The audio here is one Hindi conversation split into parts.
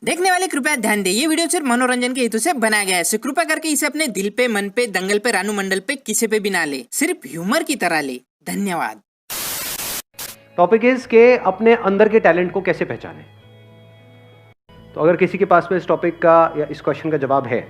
देखने वाले कृपया ध्यान दें, ये वीडियो सिर्फ मनोरंजन के हेतु से बनाया गया है। सो कृपया करके इसे अपने दिल पे, मन पे, दंगल पे, रानू मंडल पे, किसी पे भी ना ले, सिर्फ ह्यूमर की तरह ले। धन्यवाद। टॉपिक इज के अपने अंदर के टैलेंट को कैसे पहचाने। तो अगर किसी के पास में इस टॉपिक का या इस क्वेश्चन का जवाब है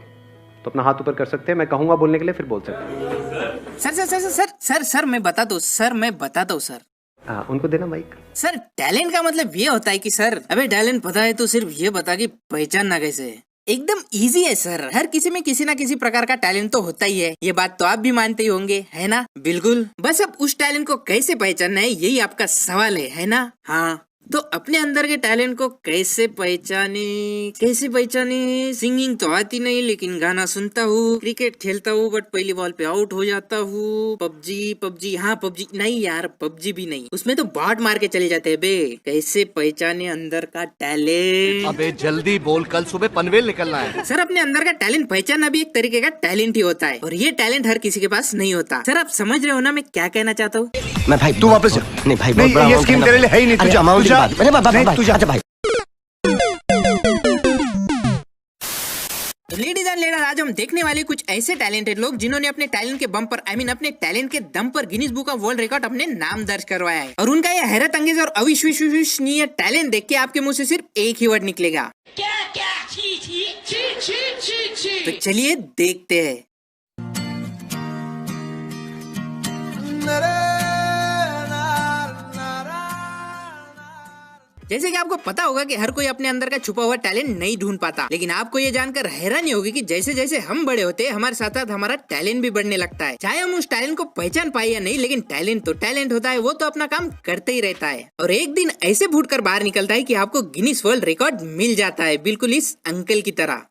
तो अपना हाथ ऊपर कर सकते हैं। मैं कहूंगा बोलने के लिए, फिर बोल सकते हैं। Sir sir sir sir sir sir मैं बताता हूँ सर। हाँ, उनको देना माइक। सर टैलेंट का मतलब ये होता है कि सर अबे टैलेंट पता है तो सिर्फ ये बता कि पहचानना कैसे है। एकदम इजी है सर। हर किसी में किसी ना किसी प्रकार का टैलेंट तो होता ही है, ये बात तो आप भी मानते ही होंगे, है ना? बिल्कुल। बस अब उस टैलेंट को कैसे पहचानना है, यही आपका सवाल है ना? हाँ, तो अपने अंदर के टैलेंट को कैसे पहचाने? सिंगिंग तो आती नहीं लेकिन गाना सुनता हूँ, क्रिकेट खेलता हूँ बट पहली बॉल पे आउट हो जाता हूँ, पबजी हाँ पबजी नहीं यार, पबजी भी नहीं, उसमें तो बाट मार के चले जाते हैं बे। कैसे पहचाने अंदर का टैलेंट? अबे जल्दी बोल, कल सुबह पनवेल निकलना है। सर अपने अंदर का टैलेंट पहचानना भी एक तरीके का टैलेंट ही होता है, और ये टैलेंट हर किसी के पास नहीं होता। सर आप समझ रहे हो ना मैं क्या कहना चाहता हूँ? मैं भाई तू वापस जा। नहीं भाई, नहीं, ये स्कीम तेरे लिए है ही नहीं। तुझे अमाउंट की बात। अरे बाबा तुझे अच्छा भाई। लेडीज एंड लेडीज, आज हम देखने वाले कुछ ऐसे टैलेंटेड लोग जिन्होंने अपने टैलेंट के बम पर अपने टैलेंट के दम पर Guinness book of world record अपने नाम दर्ज करवाया है। और उनका यह हैरत अंगेज और अविश्वसनीय टैलेंट देख के आपके मुंह से सिर्फ एक ही वर्ड निकलेगा, क्या? तो चलिए देखते हैं। जैसे कि आपको पता होगा कि हर कोई अपने अंदर का छुपा हुआ टैलेंट नहीं ढूंढ पाता, लेकिन आपको ये जानकर हैरानी होगी कि जैसे जैसे हम बड़े होते हैं हमारे साथ साथ हमारा टैलेंट भी बढ़ने लगता है। चाहे हम उस टैलेंट को पहचान पाए या नहीं, लेकिन टैलेंट तो टैलेंट होता है, वो तो अपना काम करते ही रहता है। और एक दिन ऐसे फूट कर बाहर निकलता है कि आपको गिनीज वर्ल्ड रिकॉर्ड मिल जाता है, बिल्कुल इस अंकल की तरह।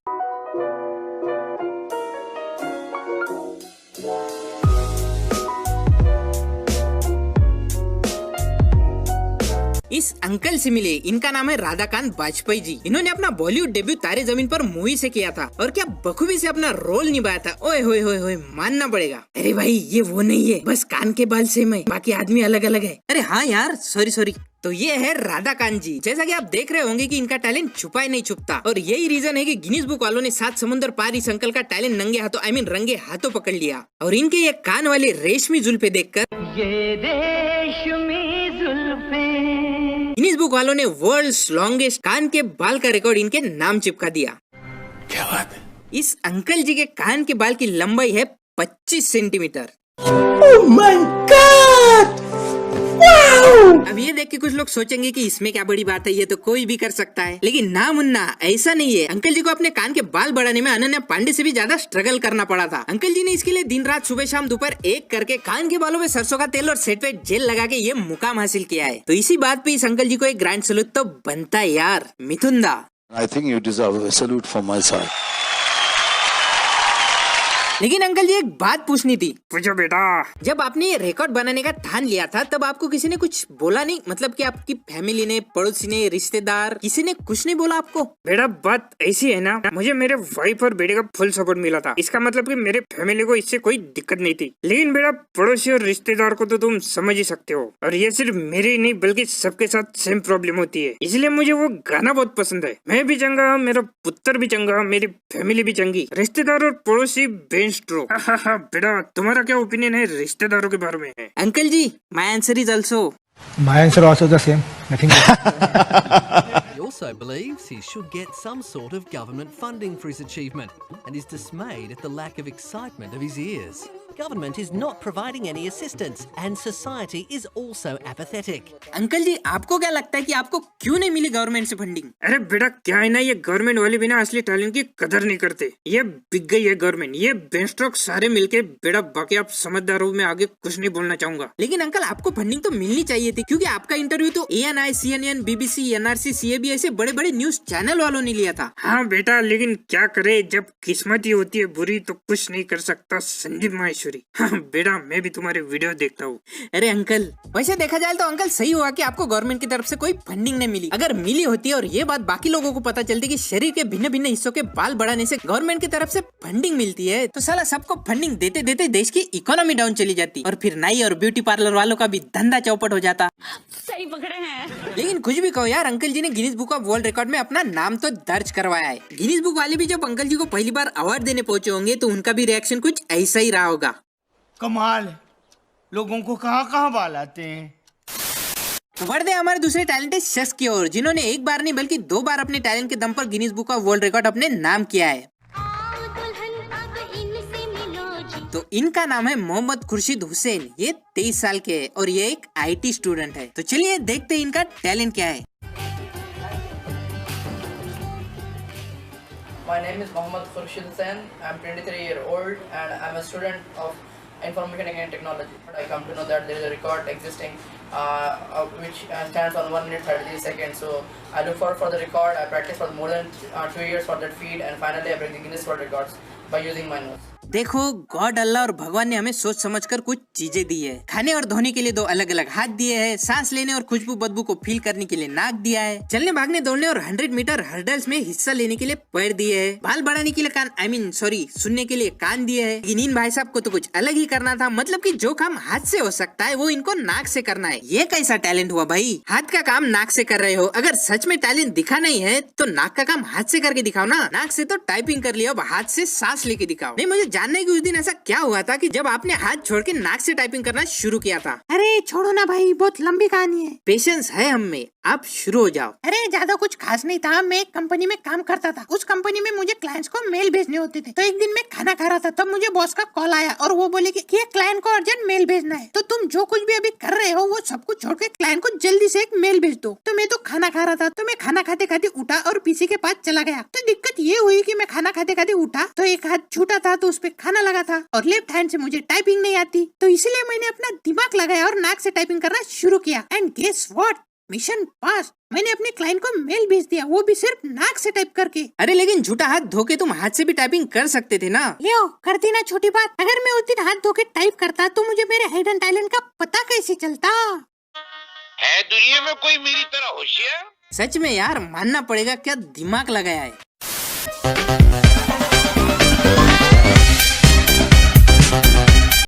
इस अंकल से मिले, इनका नाम है राधाकांत बाजपेयी जी। इन्होंने अपना बॉलीवुड डेब्यू तारे जमीन पर मूवी से किया था, और क्या बखूबी से अपना रोल निभाया था। ओए होए होए होए, मानना पड़ेगा। अरे भाई ये वो नहीं है, बस कान के बाल सेम है, बाकी आदमी अलग अलग है। अरे हाँ यार, सॉरी। तो ये है राधाकांत जी। जैसा कि आप देख रहे होंगे कि इनका टैलेंट छुपा ही नहीं छुपता, और यही रीजन है कि गिनीज बुक वालों ने 7 समुद्र पार इस अंकल का टैलेंट नंगे हाथों रंगे हाथों पकड़ लिया। और इनके ये कान वाले रेशमी जुल्फे देखकर गिनीज बुक वालों ने वर्ल्ड्स लॉन्गेस्ट कान के बाल का रिकॉर्ड इनके नाम चिपका दिया। क्या बात है? इस अंकल जी के कान के बाल की लंबाई है 25 centimetre. Oh my God! Wow! अब ये देख के कुछ लोग सोचेंगे कि इसमें क्या बड़ी बात है, ये तो कोई भी कर सकता है, लेकिन ना मुन्ना, ऐसा नहीं है। अंकल जी को अपने कान के बाल बढ़ाने में अनन्या पांडे से भी ज्यादा स्ट्रगल करना पड़ा था। अंकल जी ने इसके लिए दिन रात सुबह शाम दोपहर एक करके कान के बालों में सरसों का तेल और सेटवेट जेल लगा के ये मुकाम हासिल किया है। तो इसी बात पे इस अंकल जी को एक ग्रैंड सैल्यूट तो बनता है यार। मिथुन दा, I think you deserve a salute from my side. लेकिन अंकल जी एक बात पूछनी थी। पूछो बेटा। जब आपने ये रिकॉर्ड बनाने का ठान लिया था तब आपको किसी ने कुछ बोला नहीं? मतलब कि आपकी फैमिली ने, पड़ोसी ने, रिश्तेदार, किसी ने कुछ नहीं बोला आपको? बेटा बात ऐसी है ना, मुझे मेरे वाइफ और बेटे का फुल सपोर्ट मिला था। इसका मतलब कि मेरे फैमिली को इससे कोई दिक्कत नहीं थी। लेकिन बेटा पड़ोसी और रिश्तेदार को तो तुम समझ ही सकते हो, और ये सिर्फ मेरे ही नहीं बल्कि सबके साथ सेम प्रॉब्लम होती है। इसलिए मुझे वो गाना बहुत पसंद है। मैं भी चंगा, मेरा पुत्र भी चंगा, मेरी फैमिली भी चंगी, रिश्तेदार और पड़ोसी स्ट्रोक। बेटा तुम्हारा क्या ओपिनियन है रिश्तेदारों के बारे में? Uncle ji, my answer is also. My answer also the same. Nothing. He also believes he should get some sort of government funding for his achievement, and is dismayed at the lack of excitement of his ears. Government is not providing any assistance, and society is also apathetic. Uncle ji आपको क्या लगता है कि आपको क्यों नहीं मिली गवर्नमेंट से फंडिंग? अरे बेटा क्या है ना, ये गवर्नमेंट वाले बिना असली टैलेंट की कदर नहीं करते। ये बिक गई है गवर्नमेंट, ये बेंचस्ट्रोक सारे मिलके। बेटा बाकी आप समझदार हो, मैं आगे कुछ नहीं बोलना चाहूंगा। लेकिन अंकल आपको फंडिंग तो मिलनी चाहिए थी, क्योंकि आपका इंटरव्यू तो ANI, CNN, BBC, NRC, CAB ऐसे बड़े बड़े न्यूज चैनल वालों ने लिया था। हाँ बेटा, लेकिन क्या करे, जब किस्मत ही होती है बुरी तो कुछ नहीं कर सकता संदीप माहेश्वरी। हाँ बेटा, मैं भी तुम्हारे वीडियो देखता हूँ। अरे अंकल, वैसे देखा जाए तो अंकल सही हुआ कि आपको गवर्नमेंट की तरफ से कोई फंडिंग नहीं मिली। अगर मिली होती और ये बात बाकी लोगों को पता चलती कि शरीर के भिन्न भिन्न हिस्सों के बाल बढ़ाने से गवर्नमेंट की तरफ से फंडिंग मिलती है, तो साला सबको फंडिंग देते देते देश की इकोनॉमी डाउन चली जाती, और फिर नाई और ब्यूटी पार्लर वालों का भी धंधा चौपट हो जाता। सही पकड़े हैं। लेकिन कुछ भी कहो यार, अंकल जी ने Guinness book of world record में अपना नाम तो दर्ज करवाया है। गिनीज बुक वाले भी जब अंकल जी को पहली बार अवार्ड देने पहुंचे होंगे तो उनका भी रिएक्शन कुछ ऐसा ही रहा होगा। कमाल, लोगों को कहाँ कहाँ बाल आते हैं। तो बढ़ते हैं हमारे दूसरे टैलेंटेड शख्स की ओर, जिन्होंने एक बार नहीं बल्कि 2 बार अपने टैलेंट के दम पर Guinness book of world record अपने नाम किया है। तो इनका नाम है मोहम्मद खुर्शीद हुसैन। ये 23 साल के हैं और ये एक IT स्टूडेंट है। तो चलिए देखते हैं इनका टैलेंट क्या है। My name is Mohammad Khurshid Hussain. I'm 23 years old and I'm a student of information and technology. I come to know that there is a record existing which stands on 1 minute 33 seconds. So I look forward for the record. I practice for more than 2 years for that feat, and finally I break the Guinness World Records by using my nose. देखो, गॉड अल्लाह और भगवान ने हमें सोच समझकर कुछ चीजें दी है। खाने और धोने के लिए 2 अलग अलग हाथ दिए हैं, सांस लेने और खुशबू बदबू को फील करने के लिए नाक दिया है, चलने भागने दौड़ने और 100 मीटर हर्डल्स में हिस्सा लेने के लिए पैर दिए है, बाल बढ़ाने के लिए कान सुनने के लिए कान दिए है। लेकिन इन भाई साहब को तो कुछ अलग ही करना था। मतलब कि जो काम हाथ से हो सकता है वो इनको नाक से करना है। ये कैसा टैलेंट हुआ भाई? हाथ का काम नाक से कर रहे हो, अगर सच में टैलेंट दिखाना ही है तो नाक का काम हाथ से करके दिखाओ ना। नाक से तो टाइपिंग कर लिया, अब हाथ से सांस लेके दिखाओ। नहीं, मुझे जानना है कि उस दिन ऐसा क्या हुआ था कि जब आपने हाथ छोड़ के नाक से टाइपिंग करना शुरू किया था। अरे छोड़ो ना भाई, बहुत लंबी कहानी है। पेशेंस है हम में, आप शुरू हो जाओ। अरे ज्यादा कुछ खास नहीं था। मैं एक कंपनी में काम करता था। उस कंपनी में मुझे क्लाइंट्स को मेल भेजने होते थे। तो एक दिन मैं खाना खा रहा था, तब मुझे बॉस का कॉल आया और वो बोले कि ये क्लाइंट को अर्जेंट मेल भेजना है, तो तुम जो कुछ भी अभी कर रहे हो वो सब कुछ छोड़ के क्लाइंट को जल्दी से एक मेल भेज दो। तो मैं तो खाना खा रहा था, तो मैं खाना खाते खाते उठा और पीसी के पास चला गया। तो दिक्कत ये हुई कि मैं खाना खाते खाते उठा तो एक हाथ छूटा था, तो उस पे खाना लगा था और लेफ्ट हैंड से मुझे टाइपिंग नहीं आती। तो इसलिए मैंने अपना दिमाग लगाया और नाक से टाइपिंग करना शुरू किया। And guess what, mission pass. मैंने अपने क्लाइंट को मेल भेज दिया, वो भी सिर्फ नाक से टाइप करके। अरे लेकिन झूठा हाथ धोके तुम हाथ से भी टाइपिंग कर सकते थे ना। लियो, कर दी ना छोटी बात। अगर मैं उस दिन हाथ धोके टाइप करता तो मुझे मेरे हिडन टैलेंट का पता कैसे चलता? है दुनिया में कोई मेरी तरह होशियार? सच में यार, मानना पड़ेगा क्या दिमाग लगाया है।